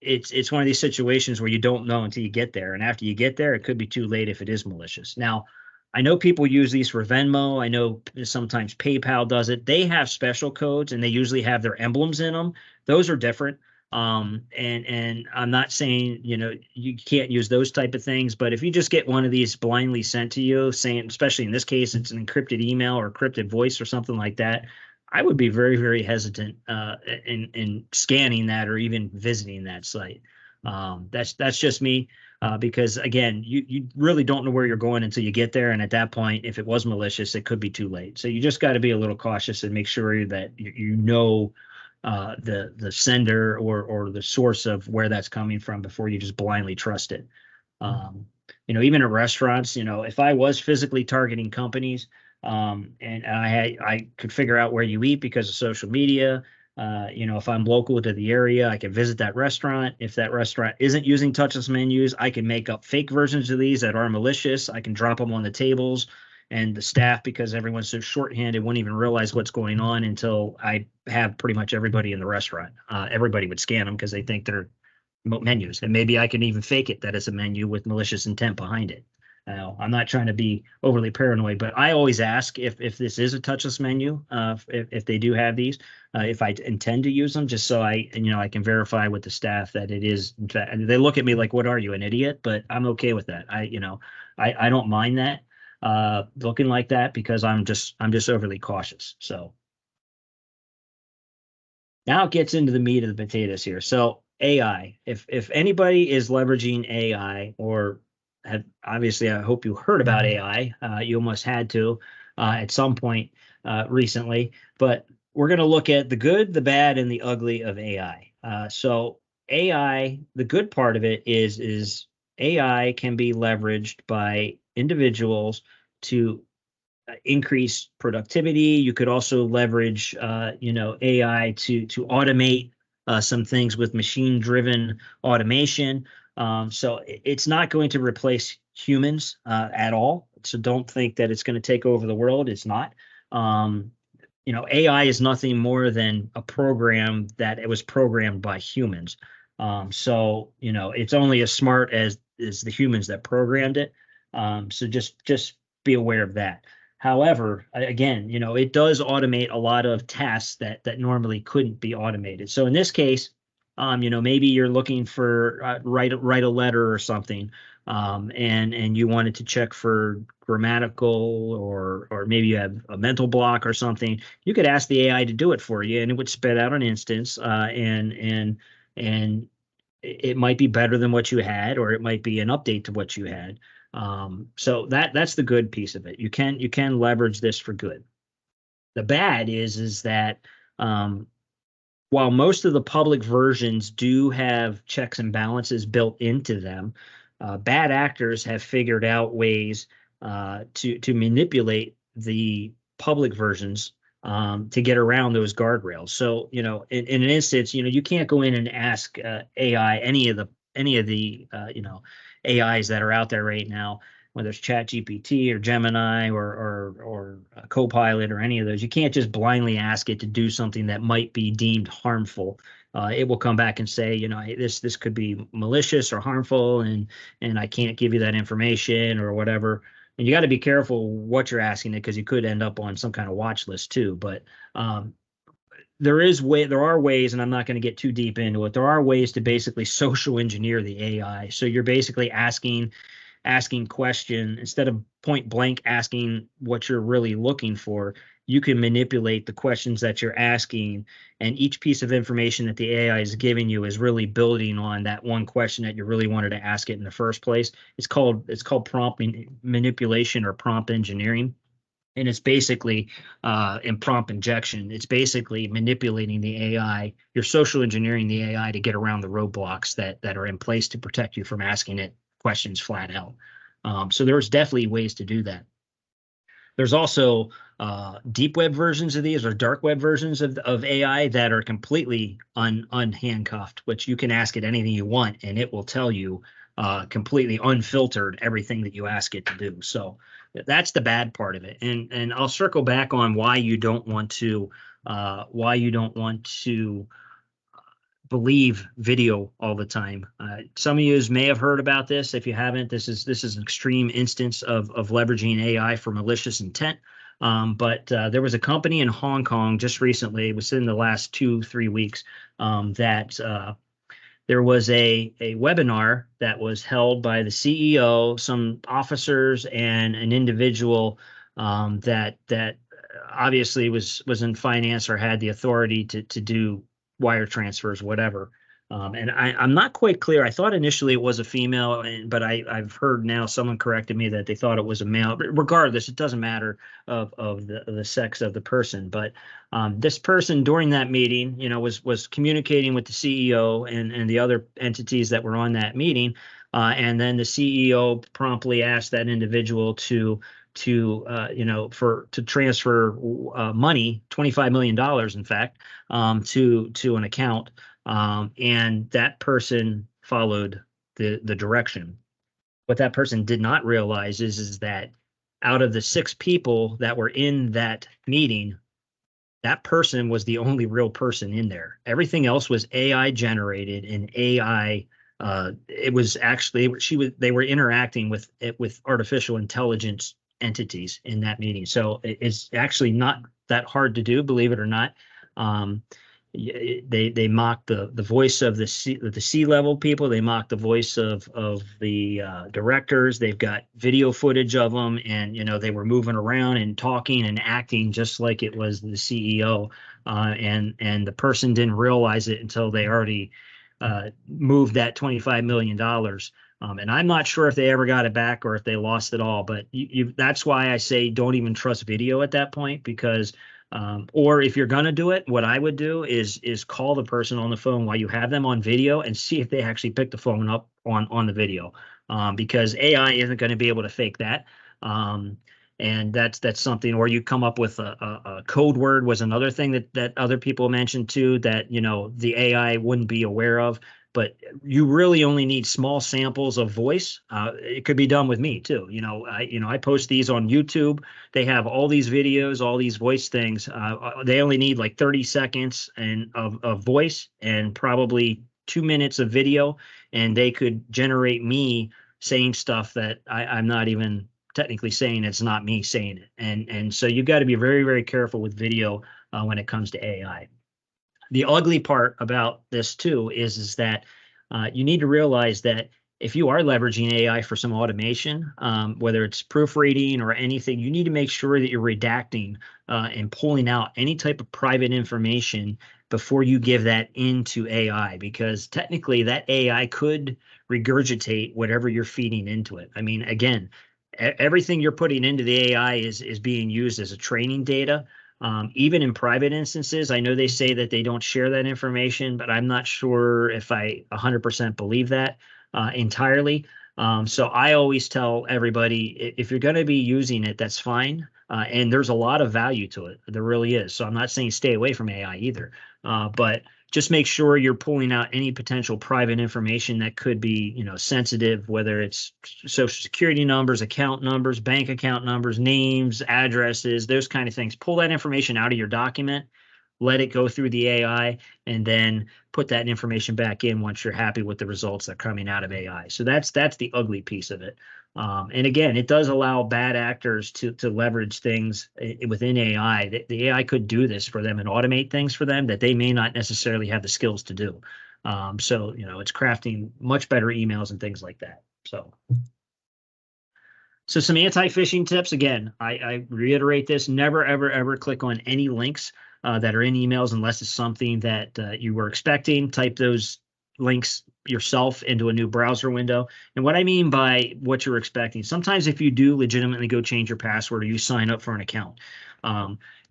it's one of these situations where you don't know until you get there. And after you get there, it could be too late if it is malicious. Now, I know people use these for Venmo. I know sometimes PayPal does it. They have special codes and they usually have their emblems in them. Those are different. And I'm not saying, you can't use those type of things, but if you just get one of these blindly sent to you saying, especially in this case, it's an encrypted email or encrypted voice or something like that, I would be very, very hesitant in scanning that or even visiting that site. That's just me, because again, you really don't know where you're going until you get there, and at that point, if it was malicious, it could be too late. So you just got to be a little cautious and make sure that the sender or the source of where that's coming from before you just blindly trust it. Even at restaurants, if I was physically targeting companies, and I could figure out where you eat because of social media. If I'm local to the area, I can visit that restaurant. If that restaurant isn't using touchless menus, I can make up fake versions of these that are malicious. I can drop them on the tables, and the staff, because everyone's so shorthanded, won't even realize what's going on until I have pretty much everybody in the restaurant. Everybody would scan them because they think they're menus, and maybe I can even fake it that it's a menu with malicious intent behind it. I'm not trying to be overly paranoid, but I always ask if this is a touchless menu, if they do have these, if I intend to use them, just so I can verify with the staff that it is. In fact, and they look at me like, "What are you, an idiot?" But I'm okay with that. I don't mind that looking like that, because I'm just overly cautious. So now it gets into the meat of the potatoes here. So AI, if anybody is leveraging AI or obviously, I hope you heard about AI. You almost had to at some point recently, but we're going to look at the good, the bad, and the ugly of AI. So AI, the good part of it is AI can be leveraged by individuals to increase productivity. You could also leverage, AI to automate some things with machine-driven automation. So it's not going to replace humans at all. So don't think that it's going to take over the world. It's not. Um, AI is nothing more than a program that it was programmed by humans. So it's only as smart as the humans that programmed it. So just be aware of that. However, again, it does automate a lot of tasks that normally couldn't be automated. So in this case, maybe you're looking for write a letter or something, and you wanted to check for grammatical or maybe you have a mental block or something. You could ask the AI to do it for you, and it would spit out an instance, and it might be better than what you had, or it might be an update to what you had. So that's the good piece of it. You can leverage this for good. The bad is that while most of the public versions do have checks and balances built into them, bad actors have figured out ways to manipulate the public versions to get around those guardrails. So, in an instance, you can't go in and ask AI any of the AIs that are out there right now, whether it's ChatGPT or Gemini or Copilot or any of those. You can't just blindly ask it to do something that might be deemed harmful. It will come back and say, hey, this could be malicious or harmful, and I can't give you that information or whatever. And you got to be careful what you're asking it, because you could end up on some kind of watch list too. But there are ways, and I'm not going to get too deep into it. There are ways to basically social engineer the AI. So you're basically asking question instead of point blank asking what you're really looking for. You can manipulate the questions that you're asking, and each piece of information that the AI is giving you is really building on that one question that you really wanted to ask it in the first place. It's called prompt manipulation or prompt engineering. And it's basically in prompt injection. It's basically manipulating the AI. You're social engineering the AI to get around the roadblocks that are in place to protect you from asking it questions flat out. So there's definitely ways to do that. There's also deep web versions of these, or dark web versions of AI that are completely unhandcuffed, which you can ask it anything you want, and it will tell you completely unfiltered everything that you ask it to do. So that's the bad part of it. And I'll circle back on why you don't want to believe video all the time. Some of you may have heard about this. If you haven't, this is an extreme instance of leveraging AI for malicious intent. But there was a company in Hong Kong just recently, within the last 2-3 weeks, that there was a webinar that was held by the CEO, some officers, and an individual that obviously was in finance or had the authority to do wire transfers, whatever. And I'm not quite clear. I thought initially it was a female, but I've heard now, someone corrected me, that they thought it was a male. But regardless, it doesn't matter of the sex of the person. But this person during that meeting, was communicating with the CEO and the other entities that were on that meeting. And then the CEO promptly asked that individual to transfer money, $25 million, in fact, to an account. And that person followed the direction. What that person did not realize is that out of the 6 people that were in that meeting, that person was the only real person in there. Everything else was AI generated, and AI. It was actually they were interacting with artificial intelligence entities in that meeting. So it's actually not that hard to do, believe it or not. They mock the voice of the C-level people. They mock the voice of the directors. They've got video footage of them, and they were moving around and talking and acting just like it was the CEO. And the person didn't realize it until they already moved that $25 million. And I'm not sure if they ever got it back or if they lost it all. But that's why I say don't even trust video at that point, because or if you're going to do it, what I would do is call the person on the phone while you have them on video and see if they actually pick the phone up on the video, because AI isn't going to be able to fake that. And that's something, or you come up with a code word was another thing that other people mentioned too, that, you know, the AI wouldn't be aware of. But you really only need small samples of voice. It could be done with me too. I post these on YouTube. They have all these videos, all these voice things. They only need like 30 seconds of voice and probably 2 minutes of video, and they could generate me saying stuff that I'm not even technically saying. It's not me saying it. And so you've got to be very, very careful with video when it comes to AI. The ugly part about this too is that you need to realize that if you are leveraging AI for some automation, whether it's proofreading or anything, you need to make sure that you're redacting and pulling out any type of private information before you give that into AI, because technically that AI could regurgitate whatever you're feeding into it. I mean, again, everything you're putting into the AI is being used as a training data. Even in private instances, I know they say that they don't share that information, but I'm not sure if I 100% believe that entirely. So I always tell everybody, if you're going to be using it, that's fine. And there's a lot of value to it. There really is. So I'm not saying stay away from AI either. But just make sure you're pulling out any potential private information that could be, sensitive, whether it's social security numbers, account numbers, bank account numbers, names, addresses, those kind of things. Pull that information out of your document, let it go through the AI, and then put that information back in once you're happy with the results that are coming out of AI. So that's the ugly piece of it. And again, it does allow bad actors to leverage things within AI. The AI could do this for them and automate things for them that they may not necessarily have the skills to do. So it's crafting much better emails and things like that. So some anti-phishing tips. Again, I reiterate this: never, ever, ever click on any links that are in emails unless it's something that you were expecting. Type those links yourself into a new browser window. And what I mean by what you're expecting, sometimes if you do legitimately go change your password or you sign up for an account,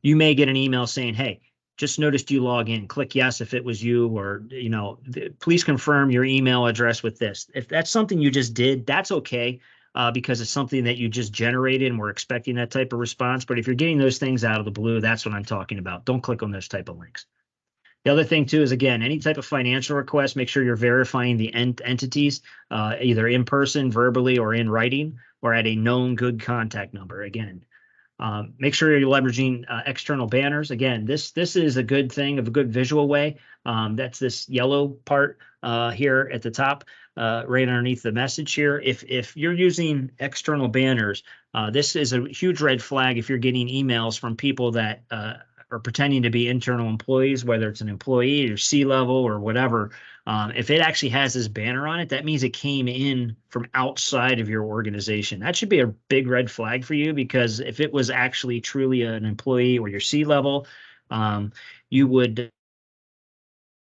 you may get an email saying, hey, just noticed you log in, click yes if it was you, or please confirm your email address with this. If that's something you just did, that's okay. Because it's something that you just generated and we're expecting that type of response. But if you're getting those things out of the blue, that's what I'm talking about. Don't click on those type of links. The other thing too is, again, any type of financial request, make sure you're verifying the entities, either in person, verbally, or in writing, or at a known good contact number. Again, make sure you're leveraging external banners. Again, this is a good thing, of a good visual way. That's this yellow part here at the top, right underneath the message here. If you're using external banners, this is a huge red flag if you're getting emails from people that are pretending to be internal employees, whether it's an employee or C-level or whatever. If it actually has this banner on it, that means it came in from outside of your organization. That should be a big red flag for you, because if it was actually truly an employee or your C-level, you would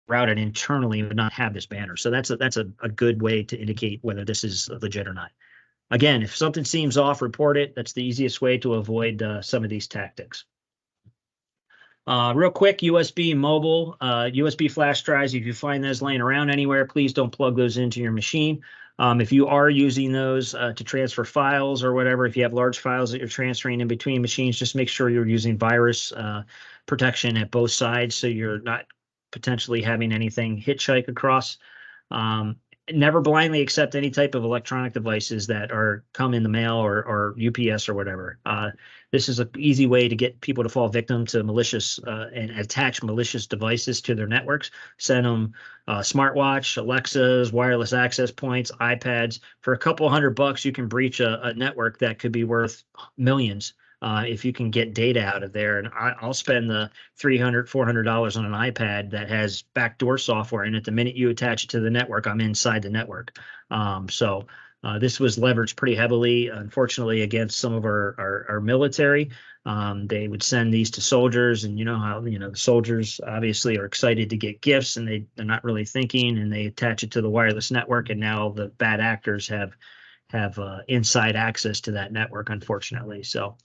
route it internally, would not have this banner. So that's a good way to indicate whether this is legit or not. Again, if something seems off, report it. That's the easiest way to avoid some of these tactics. Real quick, USB mobile, USB flash drives, if you find those laying around anywhere, please don't plug those into your machine. If you are using those to transfer files or whatever, if you have large files that you're transferring in between machines, just make sure you're using virus protection at both sides so you're not potentially having anything hitchhike across. Never blindly accept any type of electronic devices that come in the mail or UPS or whatever. This is an easy way to get people to fall victim to malicious and attach malicious devices to their networks. Send them smartwatch, Alexas, wireless access points, iPads. For a couple $100, you can breach a network that could be worth millions. If you can get data out of there, and I'll spend the $300, $400 on an iPad that has backdoor software in it. The minute you attach it to the network, I'm inside the network. So this was leveraged pretty heavily, unfortunately, against some of our military. They would send these to soldiers, and you know how the soldiers obviously are excited to get gifts, and they're not really thinking, and they attach it to the wireless network, and now the bad actors have inside access to that network, unfortunately. So.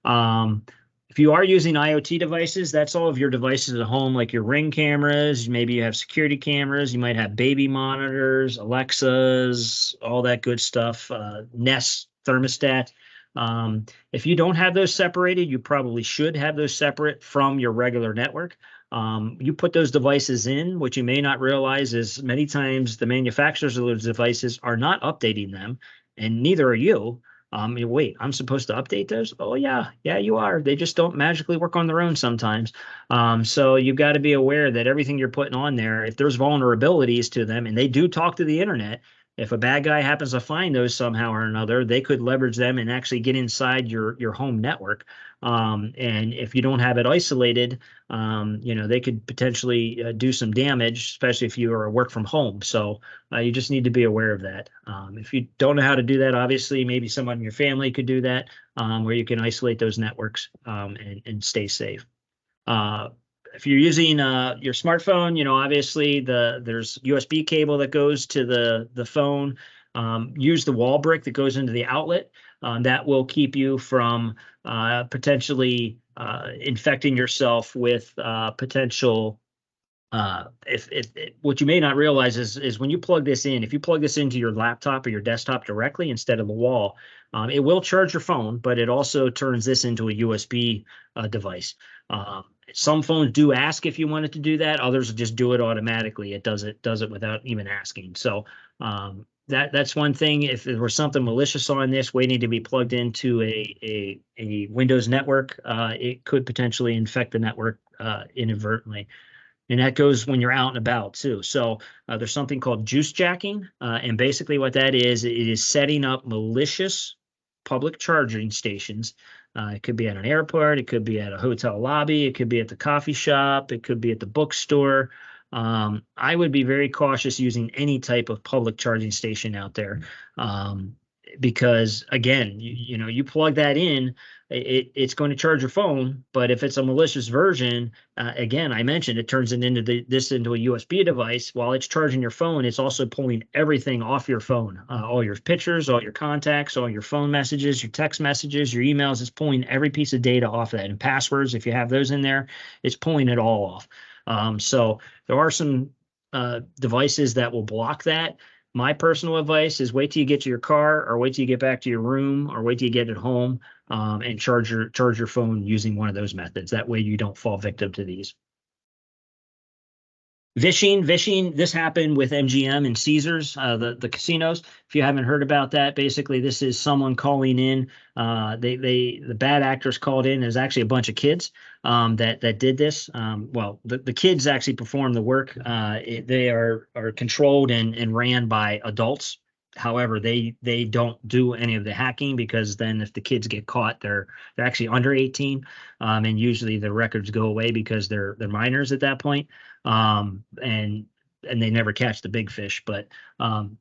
If you are using IoT devices, that's all of your devices at home, like your Ring cameras. Maybe you have security cameras. You might have baby monitors, Alexas, all that good stuff, Nest thermostat. If you don't have those separated, you probably should have those separate from your regular network. You put those devices in. What you may not realize is many times the manufacturers of those devices are not updating them, and neither are you. Wait, I'm supposed to update those? Oh yeah, you are. They just don't magically work on their own sometimes. So you've got to be aware that everything you're putting on there, if there's vulnerabilities to them, and they do talk to the internet, if a bad guy happens to find those somehow or another, they could leverage them and actually get inside your home network. And if you don't have it isolated, they could potentially do some damage, especially if you are work from home. So you just need to be aware of that. If you don't know how to do that, obviously, maybe someone in your family could do that, where you can isolate those networks and stay safe. If you're using your smartphone, obviously there's USB cable that goes to the phone. Use the wall brick that goes into the outlet. That will keep you from potentially infecting yourself with potential. If what you may not realize is when you plug this in, if you plug this into your laptop or your desktop directly instead of the wall, it will charge your phone, but it also turns this into a USB device. Some phones do ask if you want it to do that. Others just do it automatically. It does it without even asking. So that's one thing. If there was something malicious on this waiting to be plugged into a Windows network, it could potentially infect the network inadvertently. And that goes when you're out and about too. So there's something called juice jacking. And basically what that is, it is setting up malicious public charging stations. It could be at an airport. It could be at a hotel lobby. It could be at the coffee shop. It could be at the bookstore. I would be very cautious using any type of public charging station out there. Because again, you plug that in, it's going to charge your phone. But if it's a malicious version, again, I mentioned it turns it into this into a USB device. While it's charging your phone, it's also pulling everything off your phone, all your pictures, all your contacts, all your phone messages, your text messages, your emails. It's pulling every piece of data off that, and passwords. If you have those in there, it's pulling it all off. So there are some devices that will block that. My personal advice is wait till you get to your car, or wait till you get back to your room, or wait till you get at home, and charge your phone using one of those methods. That way you don't fall victim to these. Vishing, this happened with MGM and Caesars, the casinos. If you haven't heard about that, basically this is someone calling in. The bad actors called in. There's actually a bunch of kids that did this. Well, the kids actually performed the work. They are controlled and ran by adults. However, they don't do any of the hacking, because then if the kids get caught, they're actually under 18, and usually the records go away because they're minors at that point. And they never catch the big fish. But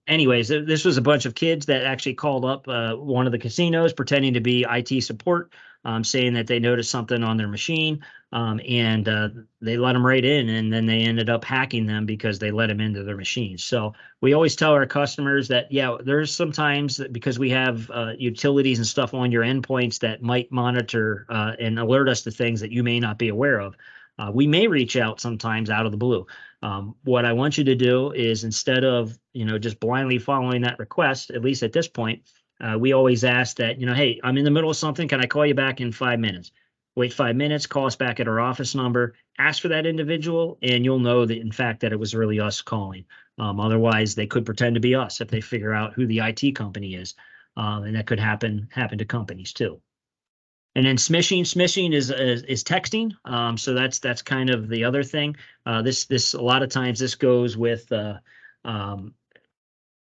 anyways, this was a bunch of kids that actually called up one of the casinos pretending to be IT support, saying that they noticed something on their machine, and they let them right in, and then they ended up hacking them because they let them into their machines. So we always tell our customers that, yeah, there's sometimes that because we have utilities and stuff on your endpoints that might monitor and alert us to things that you may not be aware of. We may reach out sometimes out of the blue. What I want you to do is, instead of just blindly following that request, at least at this point, we always ask that, hey, I'm in the middle of something. Can I call you back in 5 minutes? Wait 5 minutes, call us back at our office number, ask for that individual, and you'll know that, in fact, that it was really us calling. Otherwise, they could pretend to be us if they figure out who the IT company is. And that could happen to companies too. And then smishing is texting. So that's kind of the other thing. This a lot of times this goes with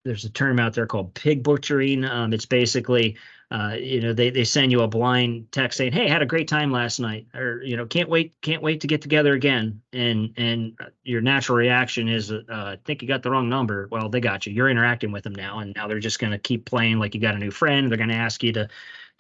there's a term out there called pig butchering. It's basically they send you a blind text saying, "Hey, had a great time last night," or can't wait to get together again. And your natural reaction is, I think you got the wrong number. Well, they got you. You're interacting with them now, and now they're just going to keep playing like you got a new friend. They're going to ask you to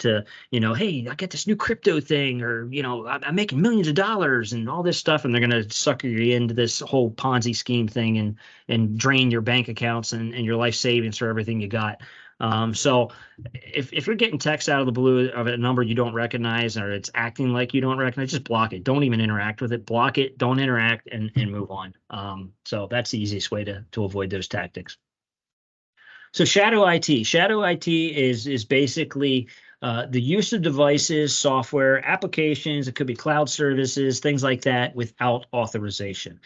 hey, I got this new crypto thing, or I'm making millions of dollars and all this stuff, and they're going to sucker you into this whole Ponzi scheme thing and drain your bank accounts and your life savings for everything you got. So if you're getting text out of the blue of a number you don't recognize, or it's acting like you don't recognize, just block it. Don't even interact with it. Block it. Don't interact, and move on. So that's the easiest way to avoid those tactics. So shadow IT is basically the use of devices, software, applications, it could be cloud services, things like that without authorization.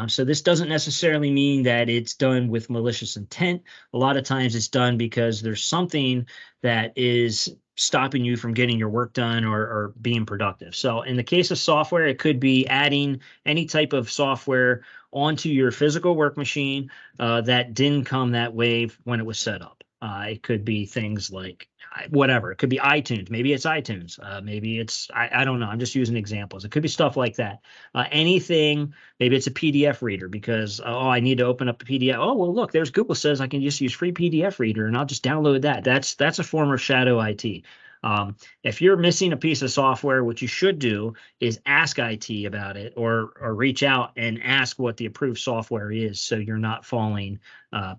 So this doesn't necessarily mean that it's done with malicious intent. A lot of times it's done because there's something that is stopping you from getting your work done or being productive. So in the case of software, it could be adding any type of software onto your physical work machine that didn't come that way when it was set up. It could be things like whatever. It could be iTunes. Maybe it's iTunes. Maybe it's, I don't know. I'm just using examples. It could be stuff like that. Anything, maybe it's a PDF reader because, oh, I need to open up a PDF. Oh, well, look, there's Google says I can just use free PDF reader and I'll just download that. That's a form of shadow IT. If you're missing a piece of software, what you should do is ask IT about it or reach out and ask what the approved software is so you're not falling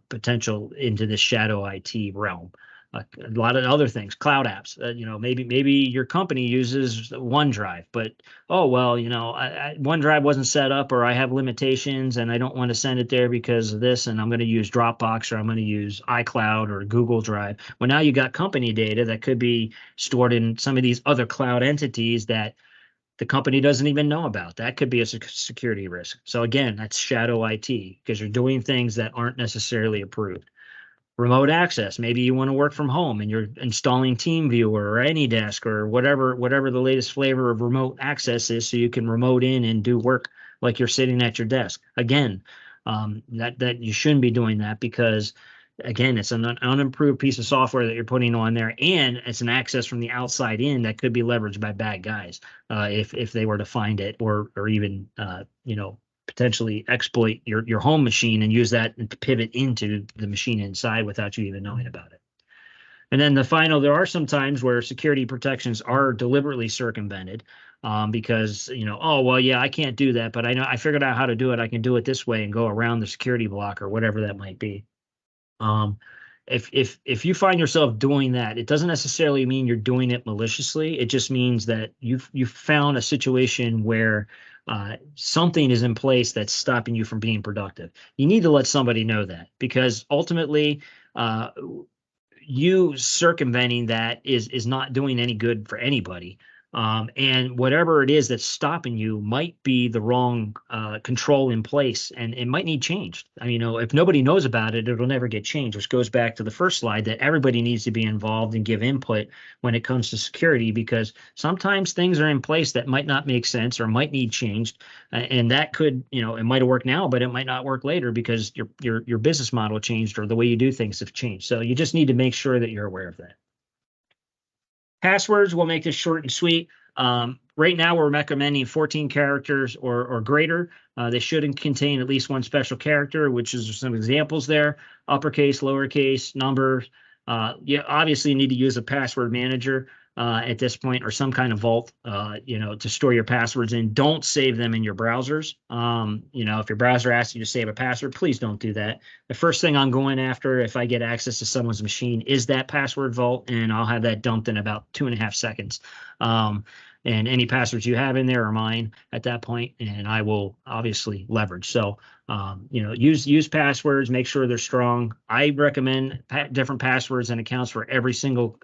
potential into this shadow IT realm. A lot of other things, cloud apps, maybe your company uses OneDrive, but oh, well, OneDrive wasn't set up or I have limitations and I don't want to send it there because of this. And I'm going to use Dropbox or I'm going to use iCloud or Google Drive. Well, now you got company data that could be stored in some of these other cloud entities that the company doesn't even know about. That could be a security risk. So again, that's shadow IT because you're doing things that aren't necessarily approved. Remote access. Maybe you want to work from home and you're installing TeamViewer or AnyDesk or whatever the latest flavor of remote access is, so you can remote in and do work like you're sitting at your desk. Again, that you shouldn't be doing that because, again, it's an unimproved piece of software that you're putting on there, and it's an access from the outside in that could be leveraged by bad guys if they were to find it or even potentially exploit your home machine and use that and pivot into the machine inside without you even knowing about it. And then there are some times where security protections are deliberately circumvented because, oh, well, yeah, I can't do that, but I figured out how to do it. I can do it this way and go around the security block or whatever that might be. If you find yourself doing that, it doesn't necessarily mean you're doing it maliciously. It just means that you've found a situation where something is in place that's stopping you from being productive. You need to let somebody know that because ultimately, you circumventing that is not doing any good for anybody. And whatever it is that's stopping you might be the wrong control in place, and it might need changed. I mean, if nobody knows about it, it'll never get changed, which goes back to the first slide that everybody needs to be involved and give input when it comes to security, because sometimes things are in place that might not make sense or might need changed. And that could, it might have worked now, but it might not work later because your business model changed or the way you do things have changed. So you just need to make sure that you're aware of that. Passwords, we'll make this short and sweet. Right now, we're recommending 14 characters or greater. They shouldn't contain at least one special character, which is some examples there. Uppercase, lowercase, numbers. You obviously need to use a password manager at this point or some kind of vault, to store your passwords in. Don't save them in your browsers. If your browser asks you to save a password, please don't do that. The first thing I'm going after if I get access to someone's machine is that password vault, and I'll have that dumped in about 2.5 seconds. And any passwords you have in there are mine at that point, and I will obviously leverage. So, use passwords, make sure they're strong. I recommend different passwords and accounts for every single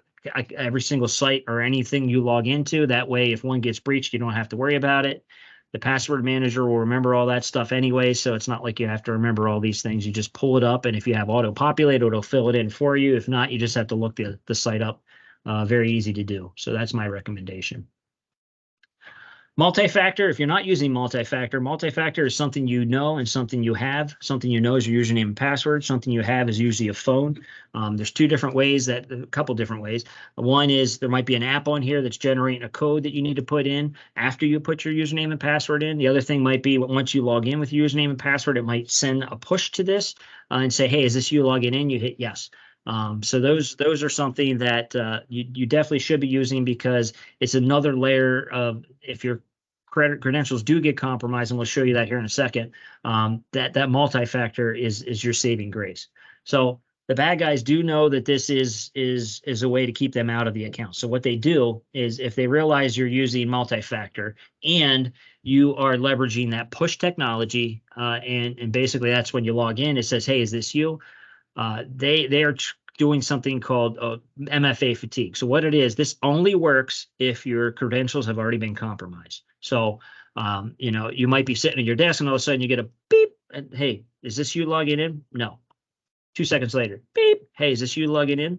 site or anything you log into. That way, if one gets breached, you don't have to worry about it. The password manager will remember all that stuff anyway, so it's not like you have to remember all these things. You just pull it up, and if you have auto-populate, it'll fill it in for you. If not, you just have to look the site up. Very easy to do. So that's my recommendation. Multi-factor, if you're not using multi-factor is something you know and something you have. Something you know is your username and password. Something you have is usually a phone. There's a couple different ways. One is there might be an app on here that's generating a code that you need to put in after you put your username and password in. The other thing might be once you log in with your username and password, it might send a push to this and say, hey, is this you logging in? You hit yes. So those are something that you definitely should be using because it's another layer of if your credentials do get compromised, and we'll show you that here in a second, that multi-factor is your saving grace. So the bad guys do know that this is a way to keep them out of the account. So what they do is if they realize you're using multi-factor and you are leveraging that push technology, and basically that's when you log in, it says, hey, is this you? They are doing something called MFA fatigue. So what it is, this only works if your credentials have already been compromised. So, you know, you might be sitting at your desk and all of a sudden you get a beep, and hey, is this you logging in? No. 2 seconds later, beep. Hey, is this you logging in?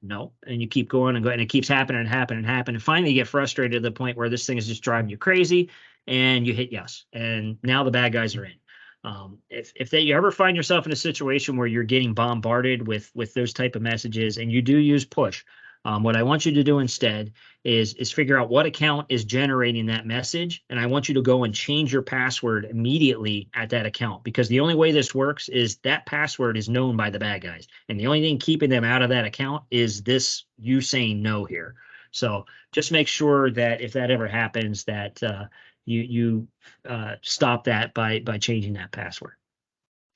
No. And you keep going and going, and it keeps happening and happening and happening. And finally, you get frustrated to the point where this thing is just driving you crazy, and you hit yes. And now the bad guys are in. If you ever find yourself in a situation where you're getting bombarded with those type of messages, and you do use push, what I want you to do instead is figure out what account is generating that message, and I want you to go and change your password immediately at that account, because the only way this works is that password is known by the bad guys, and the only thing keeping them out of that account is this you saying no here. So just make sure that if that ever happens, that you stop that by changing that password.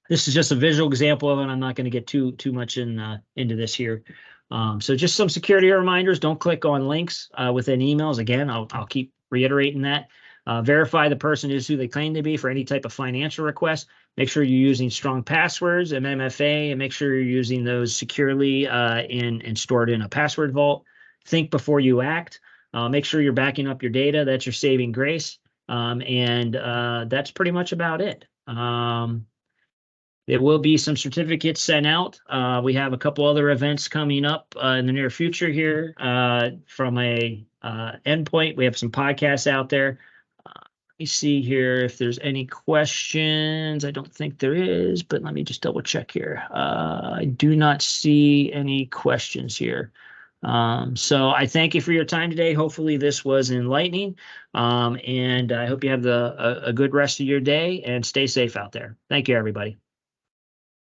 This is just a visual example of it. I'm not going to get too much into this here. So just some security reminders. Don't click on links within emails. Again, I'll keep reiterating that. Verify the person is who they claim to be for any type of financial request. Make sure you're using strong passwords and MFA, and make sure you're using those securely and stored in a password vault. Think before you act. Make sure you're backing up your data. That's your saving grace. And that's pretty much about it. There will be some certificates sent out. We have a couple other events coming up in the near future here from a endpoint. We have some podcasts out there. Let me see here if there's any questions. I don't think there is, but let me just double check here. I do not see any questions here. So I thank you for your time today. Hopefully this was enlightening, and I hope you have a good rest of your day, and stay safe out there. Thank you, everybody.